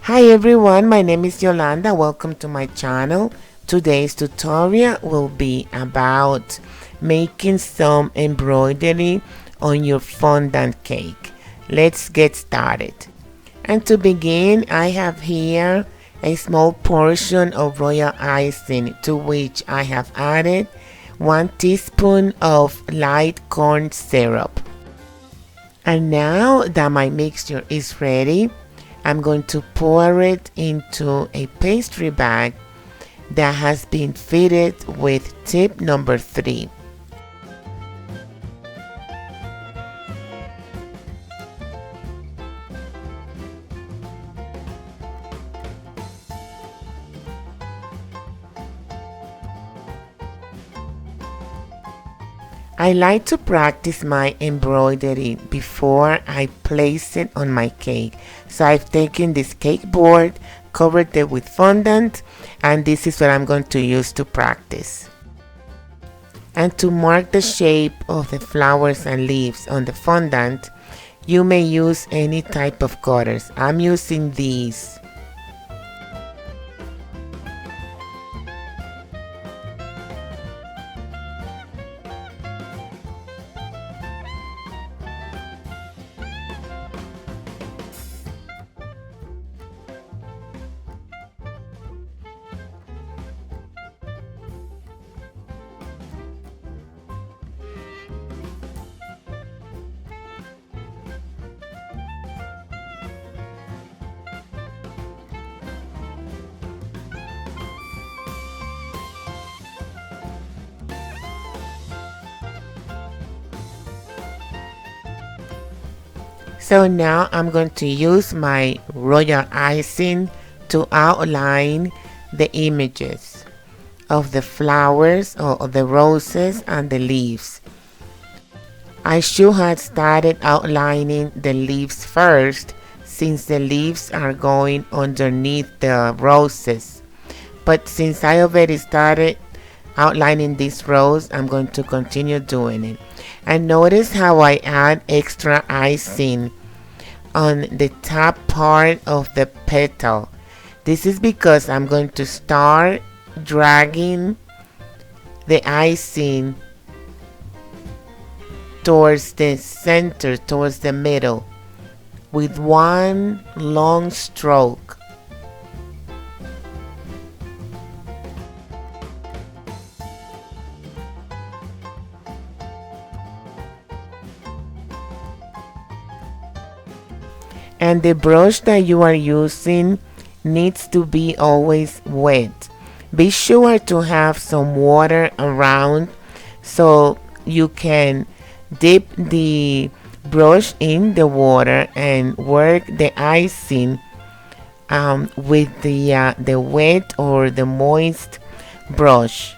Hi everyone, my name is Yolanda. Welcome to my channel. Today's tutorial will be about making some embroidery on your fondant cake. Let's get started. And to begin, I have here a small portion of royal icing, to which I have added 1 teaspoon of light corn syrup. And now that my mixture is ready, I'm going to pour it into a pastry bag that has been fitted with tip number 3. I like to practice my embroidery before I place it on my cake. So I've taken this cake board, covered it with fondant, and this is what I'm going to use to practice. And to mark the shape of the flowers and leaves on the fondant, you may use any type of cutters. I'm using these. So now I'm going to use my royal icing to outline the images of the flowers or the roses and the leaves. I should have started outlining the leaves first, since the leaves are going underneath the roses. But since I already started outlining this rose, I'm going to continue doing it. And notice how I add extra icing on the top part of the petal. This is because I'm going to start dragging the icing towards the center, towards the middle, with one long stroke. And the brush that you are using needs to be always wet. Be sure to have some water around so you can dip the brush in the water and work the icing with the wet or the moist brush.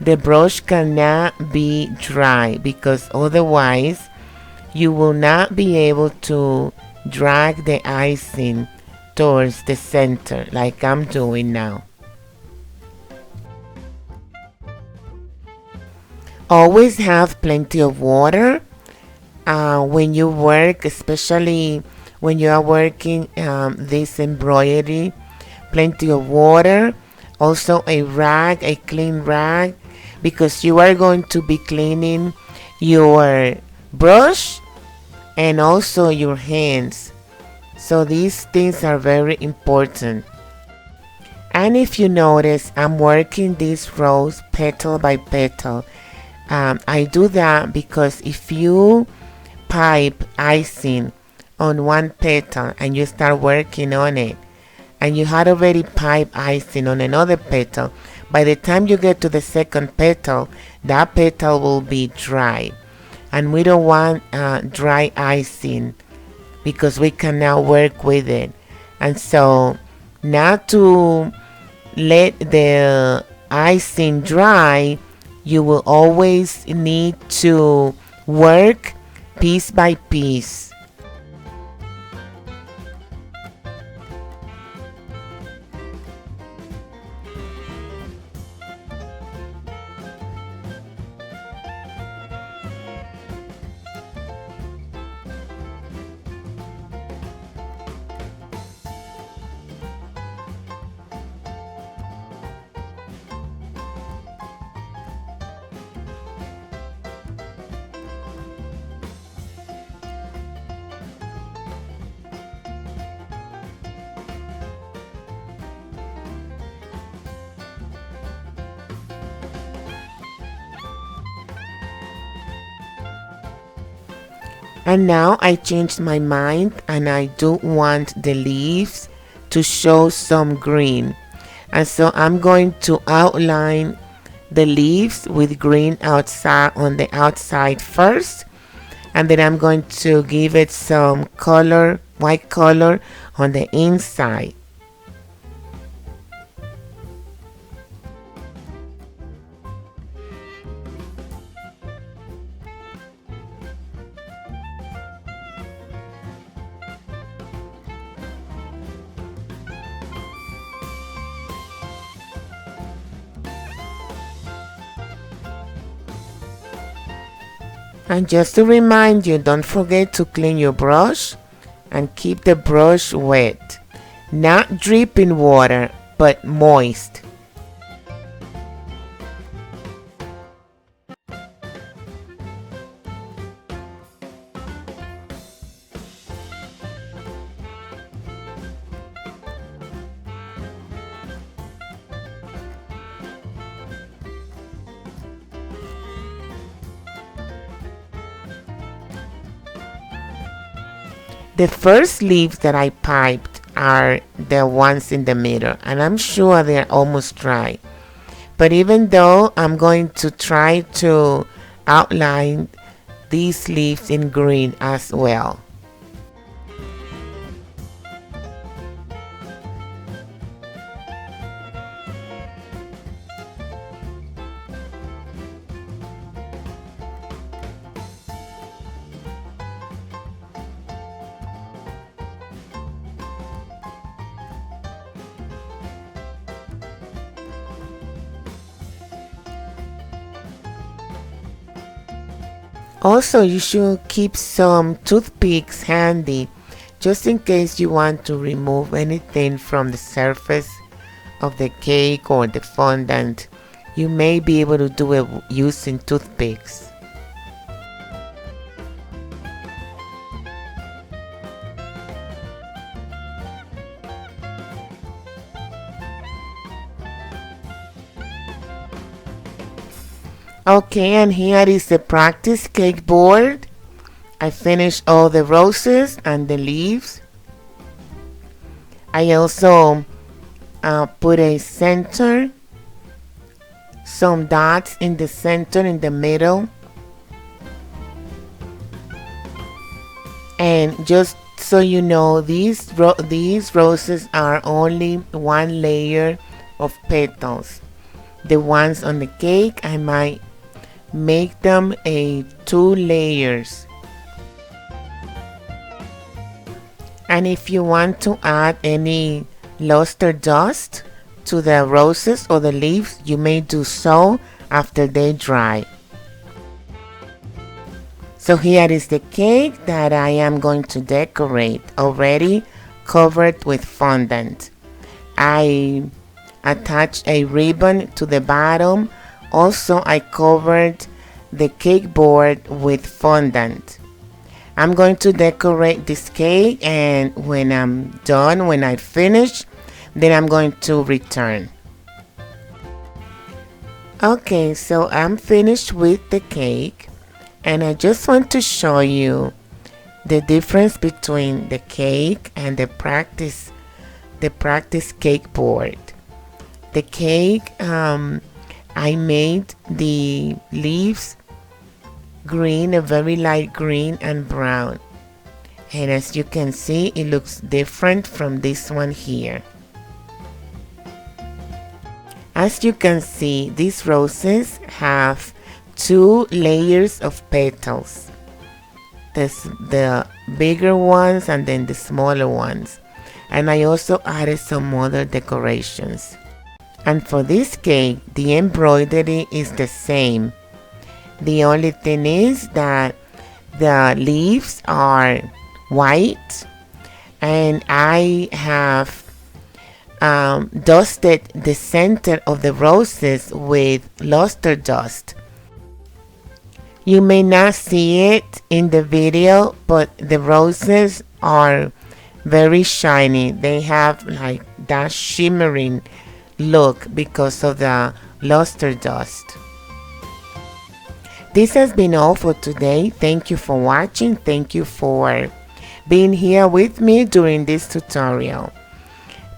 The brush cannot be dry, because otherwise you will not be able to drag the icing towards the center like I'm doing now. Always have plenty of water when you work, especially when you are working this embroidery. Plenty of water, also a rag, a clean rag, because you are going to be cleaning your brush and also your hands. So these things are very important. And if you notice, I'm working this rose petal by petal. I do that because if you pipe icing on one petal and you start working on it, and you had already piped icing on another petal, by the time you get to the second petal, that petal will be dry. And we don't want dry icing, because we can now work with it. And so now to let the icing dry, you will always need to work piece by piece. And now I changed my mind and I do want the leaves to show some green. And so I'm going to outline the leaves with green outside on the outside first. And then I'm going to give it some color, white color on the inside. And just to remind you, don't forget to clean your brush and keep the brush wet. Not dripping water, but moist. The first leaves that I piped are the ones in the middle, and I'm sure they're almost dry. But even though I'm going to try to outline these leaves in green as well. Also, you should keep some toothpicks handy just in case you want to remove anything from the surface of the cake or the fondant. You may be able to do it using toothpicks. Okay, and here is the practice cake board. I finished all the roses and the leaves. I also put a center, some dots in the center, in the middle. And just so you know, these roses are only one layer of petals. The ones on the cake, I might make them a 2 layers. And if you want to add any luster dust to the roses or the leaves, you may do so after they dry. So here is the cake that I am going to decorate, already covered with fondant. I attached a ribbon to the bottom. Also, I covered the cake board with fondant. I'm going to decorate this cake, and when I'm done, when I finish, then I'm going to return. Okay, so I'm finished with the cake, and I just want to show you the difference between the cake and the practice cake board. The cake, I made the leaves green, a very light green and brown. And as you can see, it looks different from this one here. As you can see, these roses have 2 layers of petals. The bigger ones and then the smaller ones. And I also added some other decorations. And for this cake, the embroidery is the same. The only thing is that the leaves are white, and I have dusted the center of the roses with luster dust. You may not see it in the video, but the roses are very shiny. They have like that shimmering look because of the luster dust. This has been all for today. Thank you for watching. Thank you for being here with me during this tutorial.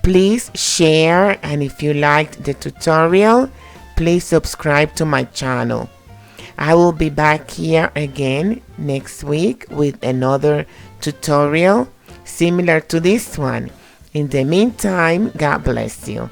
Please share, and if you liked the tutorial, please subscribe to my channel. I will be back here again next week with another tutorial similar to this one. In the meantime, God bless you.